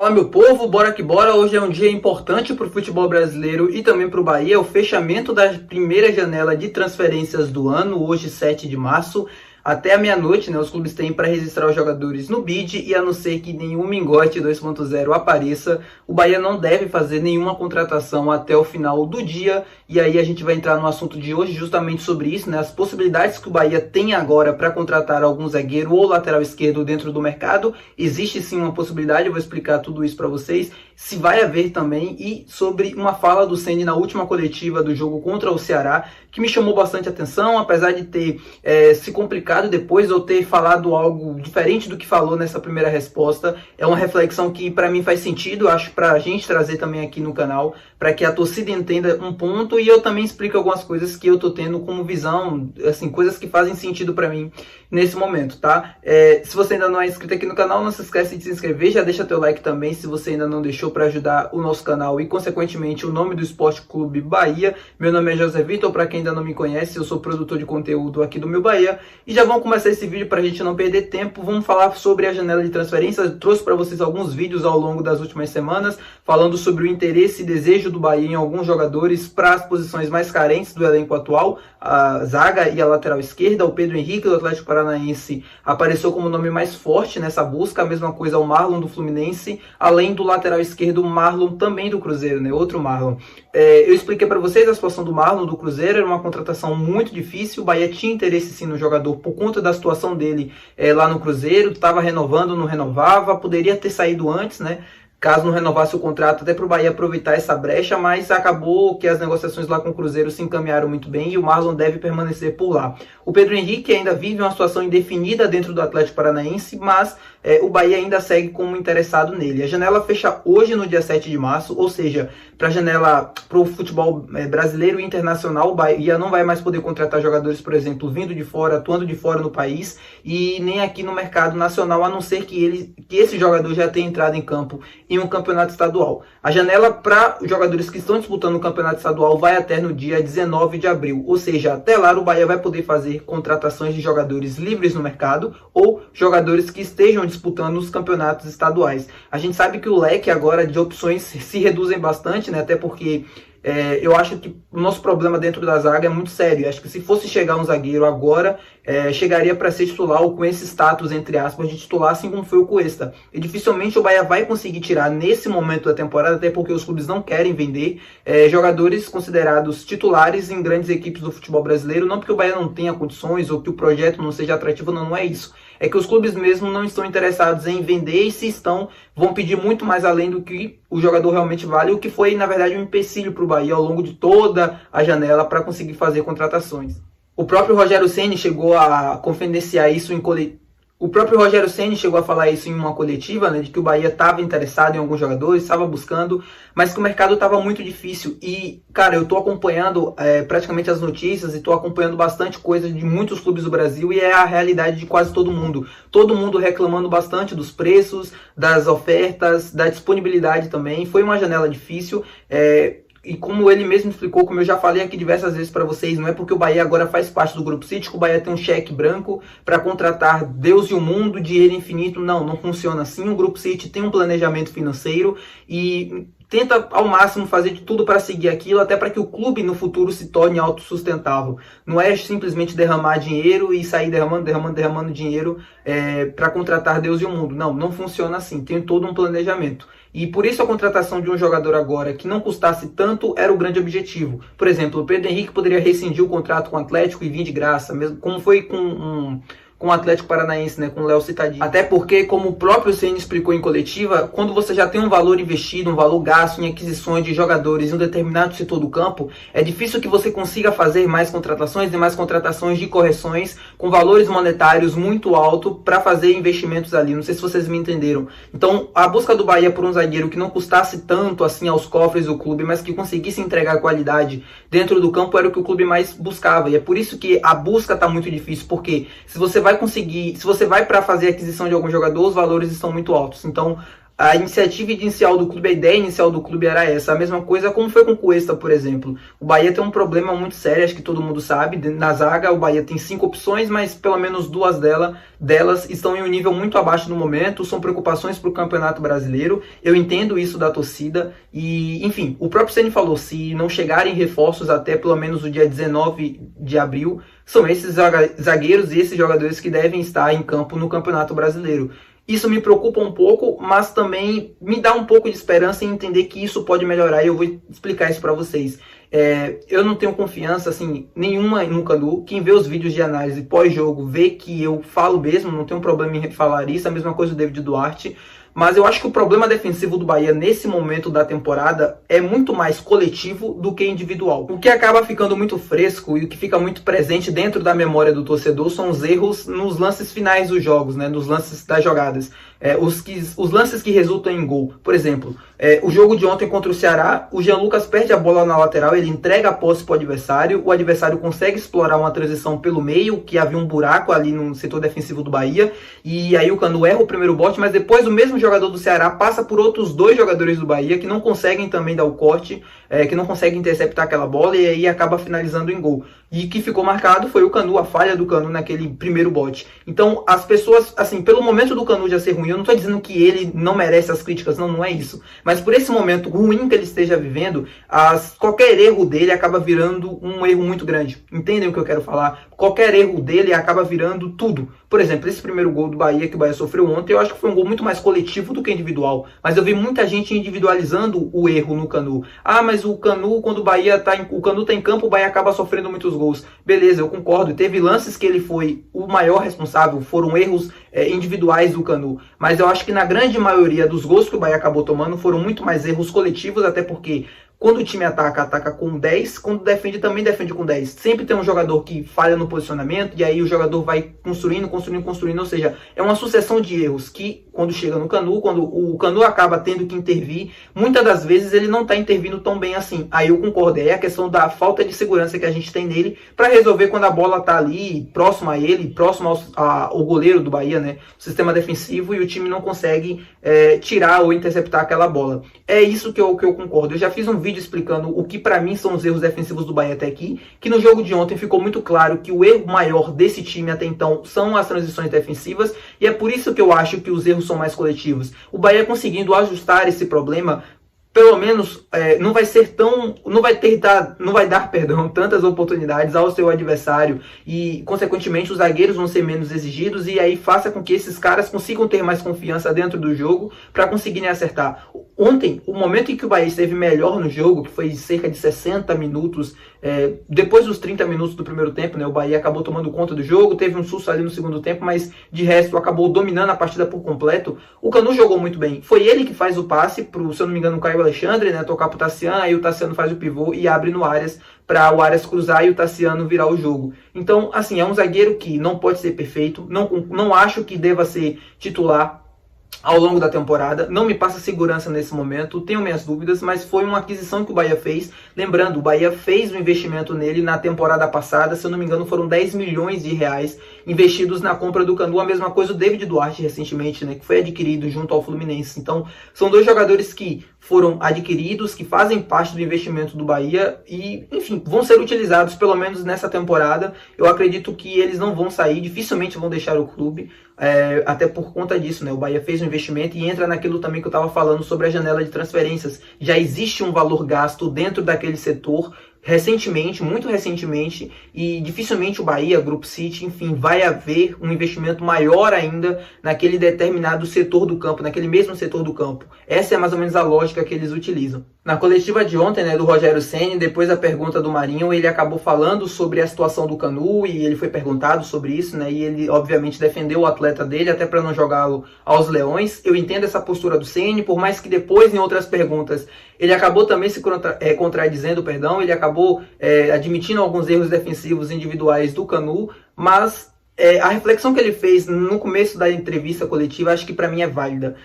Fala, meu povo, bora que bora. Hoje é um dia importante para o futebol brasileiro e também para o Bahia. É o fechamento da primeira janela de transferências do ano, hoje 7 de março. Até a meia-noite, né, os clubes têm para registrar os jogadores no BID e a não ser que nenhum mingote 2.0 apareça, o Bahia não deve fazer nenhuma contratação até o final do dia. E aí a gente vai entrar no assunto de hoje justamente sobre isso, né, as possibilidades que o Bahia tem agora para contratar algum zagueiro ou lateral esquerdo dentro do mercado. Existe sim uma possibilidade, eu vou explicar tudo isso para vocês, se vai haver também, e sobre uma fala do Ceni na última coletiva do jogo contra o Ceará, que me chamou bastante atenção, apesar de ter se complicado depois ou ter falado algo diferente do que falou nessa primeira resposta. É uma reflexão que para mim faz sentido, acho, para a gente trazer também aqui no canal, para que a torcida entenda um ponto e eu também explico algumas coisas que eu tô tendo como visão, assim, coisas que fazem sentido para mim nesse momento, tá? Se você ainda não é inscrito aqui no canal, não se esquece de se inscrever, já deixa teu like também se você ainda não deixou, para ajudar o nosso canal e consequentemente o nome do Esporte Clube Bahia. Meu nome é José Vitor, para quem ainda não me conhece, eu sou produtor de conteúdo aqui do Meu Bahia. E já vamos começar esse vídeo para a gente não perder tempo. Vamos falar sobre a janela de transferências. Eu trouxe para vocês alguns vídeos ao longo das últimas semanas, falando sobre o interesse e desejo do Bahia em alguns jogadores para as posições mais carentes do elenco atual, a zaga e a lateral esquerda. O Pedro Henrique do Atlético Paranaense apareceu como o nome mais forte nessa busca, a mesma coisa o Marlon do Fluminense, além do lateral esquerdo o Marlon também do Cruzeiro, né? Outro Marlon. Eu expliquei para vocês a situação do Marlon do Cruzeiro, era uma contratação muito difícil. O Bahia tinha interesse sim no jogador por conta da situação dele lá no Cruzeiro, estava renovando, não renovava, poderia ter saído antes, né? Caso não renovasse o contrato, até para o Bahia aproveitar essa brecha, mas acabou que as negociações lá com o Cruzeiro se encaminharam muito bem e o Marlon deve permanecer por lá. O Pedro Henrique ainda vive uma situação indefinida dentro do Atlético Paranaense, mas o Bahia ainda segue como interessado nele. A janela fecha hoje no dia 7 de março, ou seja, para a janela para o futebol brasileiro e internacional, o Bahia não vai mais poder contratar jogadores, por exemplo, vindo de fora, atuando de fora no país, e nem aqui no mercado nacional, a não ser que esse jogador já tenha entrado em campo em um campeonato estadual. A janela para os jogadores que estão disputando o campeonato estadual vai até no dia 19 de abril, ou seja, até lá o Bahia vai poder fazer contratações de jogadores livres no mercado ou jogadores que estejam disputando os campeonatos estaduais. A gente sabe que o leque agora de opções se reduzem bastante, né? Até porque eu acho que o nosso problema dentro da zaga é muito sério. Eu acho que se fosse chegar um zagueiro agora, chegaria para ser titular ou com esse status, entre aspas, de titular, assim como foi o Cuesta. E dificilmente o Bahia vai conseguir tirar nesse momento da temporada, até porque os clubes não querem vender jogadores considerados titulares em grandes equipes do futebol brasileiro. Não porque o Bahia não tenha condições ou que o projeto não seja atrativo, não é isso. É que os clubes mesmo não estão interessados em vender, e se estão, vão pedir muito mais além do que o jogador realmente vale, o que foi, na verdade, um empecilho para o Bahia ao longo de toda a janela para conseguir fazer contratações. O próprio Rogério Ceni chegou a confidenciar isso em coletiva. O próprio Rogério Ceni chegou a falar isso em uma coletiva, né, de que o Bahia estava interessado em alguns jogadores, estava buscando, mas que o mercado estava muito difícil. E, cara, eu estou acompanhando praticamente as notícias e estou acompanhando bastante coisa de muitos clubes do Brasil, e é a realidade de quase todo mundo. Todo mundo reclamando bastante dos preços, das ofertas, da disponibilidade também. Foi uma janela difícil. E como ele mesmo explicou, como eu já falei aqui diversas vezes para vocês, não é porque o Bahia agora faz parte do Grupo City que o Bahia tem um cheque branco para contratar Deus e o mundo, dinheiro infinito. Não funciona assim. O Grupo City tem um planejamento financeiro e tenta ao máximo fazer de tudo para seguir aquilo, até para que o clube no futuro se torne autossustentável. Não é simplesmente derramar dinheiro e sair derramando dinheiro para contratar Deus e o mundo. Não funciona assim. Tem todo um planejamento. E por isso a contratação de um jogador agora que não custasse tanto era o grande objetivo. Por exemplo, o Pedro Henrique poderia rescindir o contrato com o Atlético e vir de graça, mesmo como foi com o Atlético Paranaense, né, com o Léo Cittadini. Até porque, como o próprio Ceni explicou em coletiva, quando você já tem um valor investido, um valor gasto em aquisições de jogadores em um determinado setor do campo, é difícil que você consiga fazer mais contratações e mais contratações de correções com valores monetários muito altos para fazer investimentos ali. Não sei se vocês me entenderam. Então, a busca do Bahia por um zagueiro que não custasse tanto assim aos cofres do clube, mas que conseguisse entregar qualidade dentro do campo, era o que o clube mais buscava. E é por isso que a busca está muito difícil, porque se você vai para fazer a aquisição de algum jogador, os valores estão muito altos. Então, a iniciativa inicial do clube, a ideia inicial do clube era essa. A mesma coisa como foi com o Cuesta, por exemplo. O Bahia tem um problema muito sério, acho que todo mundo sabe. Na zaga, o Bahia tem 5 opções, mas pelo menos 2 delas estão em um nível muito abaixo no momento. São preocupações para o Campeonato Brasileiro. Eu entendo isso da torcida. E, enfim, o próprio Ceni falou, se não chegarem reforços até pelo menos o dia 19 de abril, são esses zagueiros e esses jogadores que devem estar em campo no Campeonato Brasileiro. Isso me preocupa um pouco, mas também me dá um pouco de esperança em entender que isso pode melhorar, e eu vou explicar isso para vocês. Eu não tenho confiança assim, nenhuma no Canu. Quem vê os vídeos de análise pós-jogo vê que eu falo mesmo, não tenho problema em falar isso, a mesma coisa do David Duarte. Mas eu acho que o problema defensivo do Bahia nesse momento da temporada é muito mais coletivo do que individual. O que acaba ficando muito fresco e o que fica muito presente dentro da memória do torcedor são os erros nos lances finais dos jogos, né? Nos lances das jogadas. Os lances que resultam em gol. Por exemplo, o jogo de ontem contra o Ceará, o Jean Lucas perde a bola na lateral, ele entrega a posse para o adversário consegue explorar uma transição pelo meio, que havia um buraco ali no setor defensivo do Bahia, e aí o Canu erra o primeiro bote, mas depois o mesmo jogador do Ceará passa por outros 2 jogadores do Bahia que não conseguem também dar o corte, que não conseguem interceptar aquela bola, e aí acaba finalizando em gol. E que ficou marcado foi o Canu, a falha do Canu naquele primeiro bote. Então, as pessoas, assim, pelo momento do Canu já ser ruim, eu não estou dizendo que ele não merece as críticas, não é isso. Mas por esse momento ruim que ele esteja vivendo, qualquer erro dele acaba virando um erro muito grande. Entendem o que eu quero falar? Qualquer erro dele acaba virando tudo. Por exemplo, esse primeiro gol do Bahia, que o Bahia sofreu ontem, eu acho que foi um gol muito mais coletivo do que individual. Mas eu vi muita gente individualizando o erro no Canu. Ah, mas o Canu, quando o Canu tá em campo, o Bahia acaba sofrendo muitos gols. Beleza, eu concordo. Teve lances que ele foi o maior responsável, foram erros individuais do Canu. Mas eu acho que na grande maioria dos gols que o Bahia acabou tomando foram muito mais erros coletivos, até porque quando o time ataca com 10, quando defende, também defende com 10. Sempre tem um jogador que falha no posicionamento, e aí o jogador vai construindo, ou seja, é uma sucessão de erros que, quando chega no Canu, quando o Canu acaba tendo que intervir, muitas das vezes ele não está intervindo tão bem assim. Aí eu concordo, é a questão da falta de segurança que a gente tem nele para resolver quando a bola está ali, próximo a ele, próximo ao goleiro do Bahia, né? O sistema defensivo, e o time não consegue tirar ou interceptar aquela bola. É isso que eu concordo. Eu já fiz um vídeo explicando o que para mim são os erros defensivos do Bahia até aqui, que no jogo de ontem ficou muito claro que o erro maior desse time até então são as transições defensivas, e é por isso que eu acho que os erros são mais coletivos. O Bahia conseguindo ajustar esse problema, pelo menos não vai dar tantas oportunidades ao seu adversário, e consequentemente os zagueiros vão ser menos exigidos, e aí faça com que esses caras consigam ter mais confiança dentro do jogo para conseguirem acertar. Ontem, o momento em que o Bahia esteve melhor no jogo, que foi cerca de 60 minutos, depois dos 30 minutos do primeiro tempo, né, o Bahia acabou tomando conta do jogo, teve um susto ali no segundo tempo, mas de resto acabou dominando a partida por completo. O Canu jogou muito bem. Foi ele que faz o passe pro, se eu não me engano, o Caio Alexandre, né, tocar pro Tassiano, aí o Tassiano faz o pivô e abre no Arias, para o Arias cruzar e o Tassiano virar o jogo. Então, assim, é um zagueiro que não pode ser perfeito, não acho que deva ser titular ao longo da temporada, não me passa segurança nesse momento, tenho minhas dúvidas, mas foi uma aquisição que o Bahia fez. Lembrando, o Bahia fez um investimento nele na temporada passada, se eu não me engano foram 10 milhões de reais investidos na compra do Canu, a mesma coisa o David Duarte recentemente, né, que foi adquirido junto ao Fluminense. Então, são 2 jogadores que foram adquiridos, que fazem parte do investimento do Bahia e, enfim, vão ser utilizados pelo menos nessa temporada. Eu acredito que eles não vão sair, dificilmente vão deixar o clube, até por conta disso, né? O Bahia fez um investimento e entra naquilo também que eu estava falando sobre a janela de transferências. Já existe um valor gasto dentro daquele setor recentemente, muito recentemente, e dificilmente o Bahia, Grupo City, enfim, vai haver um investimento maior ainda naquele determinado setor do campo, naquele mesmo setor do campo. Essa é mais ou menos a lógica que eles utilizam. Na coletiva de ontem, né, do Rogério Ceni, depois da pergunta do Marinho, ele acabou falando sobre a situação do Canu, e ele foi perguntado sobre isso, né, e ele obviamente defendeu o atleta dele, até para não jogá-lo aos leões. Eu entendo essa postura do Ceni, por mais que depois, em outras perguntas, ele acabou também se contradizendo, ele acabou admitindo alguns erros defensivos individuais do Canu, mas a reflexão que ele fez no começo da entrevista coletiva, acho que para mim é válida.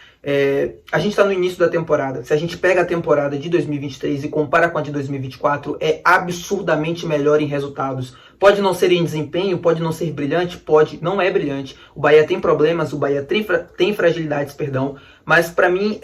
A gente está no início da temporada. Se a gente pega a temporada de 2023 e compara com a de 2024, é absurdamente melhor em resultados. Pode não ser em desempenho, pode não ser brilhante, pode, não é brilhante. O Bahia tem problemas, o Bahia tem fragilidades, perdão, mas para mim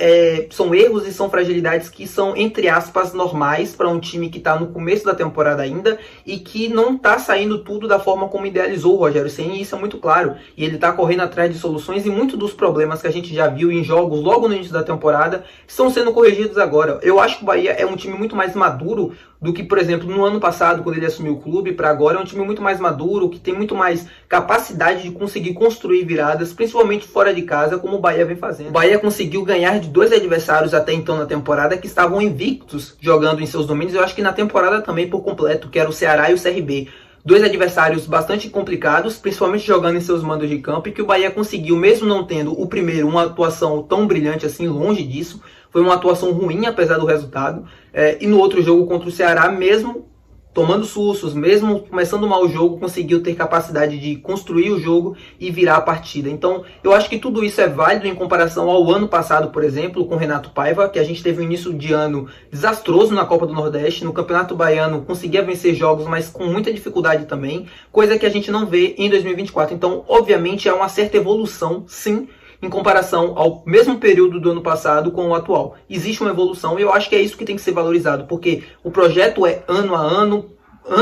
são erros e são fragilidades que são, entre aspas, normais para um time que está no começo da temporada ainda e que não está saindo tudo da forma como idealizou o Rogério Ceni, e isso é muito claro. E ele está correndo atrás de soluções, e muitos dos problemas que a gente já viu em jogos logo no início da temporada estão sendo corrigidos agora. Eu acho que o Bahia é um time muito mais maduro do que, por exemplo, no ano passado, quando ele assumiu o clube, para agora é um time muito mais maduro, que tem muito mais capacidade de conseguir construir viradas, principalmente fora de casa, como o Bahia vem fazendo. O Bahia conseguiu ganhar de 2 adversários até então na temporada que estavam invictos jogando em seus domínios, eu acho que na temporada também por completo, que era o Ceará e o CRB. 2 adversários bastante complicados, principalmente jogando em seus mandos de campo, e que o Bahia conseguiu, mesmo não tendo o primeiro uma atuação tão brilhante assim, longe disso, foi uma atuação ruim apesar do resultado, e no outro jogo contra o Ceará, mesmo tomando sustos, mesmo começando mal o jogo, conseguiu ter capacidade de construir o jogo e virar a partida. Então, eu acho que tudo isso é válido em comparação ao ano passado, por exemplo, com o Renato Paiva, que a gente teve um início de ano desastroso na Copa do Nordeste, no Campeonato Baiano conseguia vencer jogos, mas com muita dificuldade também, coisa que a gente não vê em 2024. Então, obviamente, há uma certa evolução, sim, em comparação ao mesmo período do ano passado com o atual. Existe uma evolução e eu acho que é isso que tem que ser valorizado, porque o projeto é ano a ano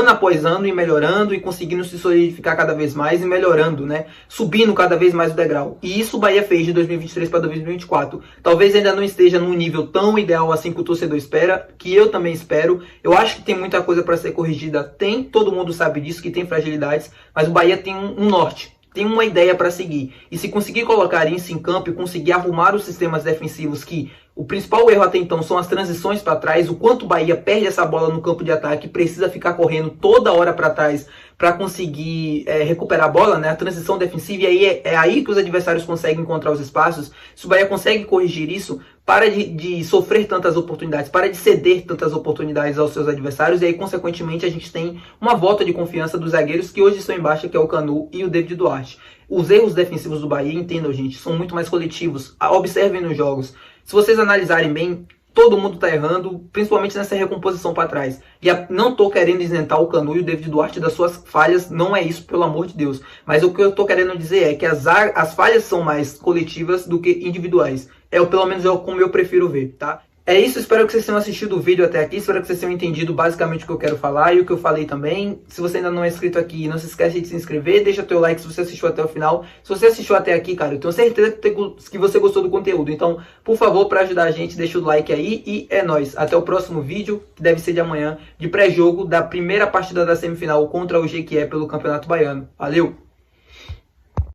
após ano, e melhorando e conseguindo se solidificar cada vez mais e melhorando, né? Subindo cada vez mais o degrau. E isso o Bahia fez de 2023 para 2024. Talvez ainda não esteja num nível tão ideal assim que o torcedor espera, que eu também espero. Eu acho que tem muita coisa para ser corrigida. Tem, todo mundo sabe disso, que tem fragilidades, mas o Bahia tem um norte. Tem uma ideia para seguir. E se conseguir colocar isso em campo e conseguir arrumar os sistemas defensivos, que o principal erro até então são as transições para trás, o quanto o Bahia perde essa bola no campo de ataque, precisa ficar correndo toda hora para trás para conseguir recuperar a bola, né? A transição defensiva, e aí é aí que os adversários conseguem encontrar os espaços. Se o Bahia consegue corrigir isso, para de sofrer tantas oportunidades, para de ceder tantas oportunidades aos seus adversários, e aí, consequentemente, a gente tem uma volta de confiança dos zagueiros que hoje estão em baixa, que é o Canu e o David Duarte. Os erros defensivos do Bahia, entendam, gente, são muito mais coletivos. Observem nos jogos. Se vocês analisarem bem, todo mundo tá errando, principalmente nessa recomposição para trás. E não tô querendo isentar o Canu e o David Duarte das suas falhas, não é isso, pelo amor de Deus. Mas o que eu tô querendo dizer é que as falhas são mais coletivas do que individuais. Pelo menos é como eu prefiro ver, tá? É isso, espero que vocês tenham assistido o vídeo até aqui, espero que vocês tenham entendido basicamente o que eu quero falar e o que eu falei também. Se você ainda não é inscrito aqui, não se esquece de se inscrever, deixa teu like se você assistiu até o final. Se você assistiu até aqui, cara, eu tenho certeza que você gostou do conteúdo. Então, por favor, para ajudar a gente, deixa o like aí e é nóis. Até o próximo vídeo, que deve ser de amanhã, de pré-jogo da primeira partida da semifinal contra o Jequié pelo Campeonato Baiano. Valeu!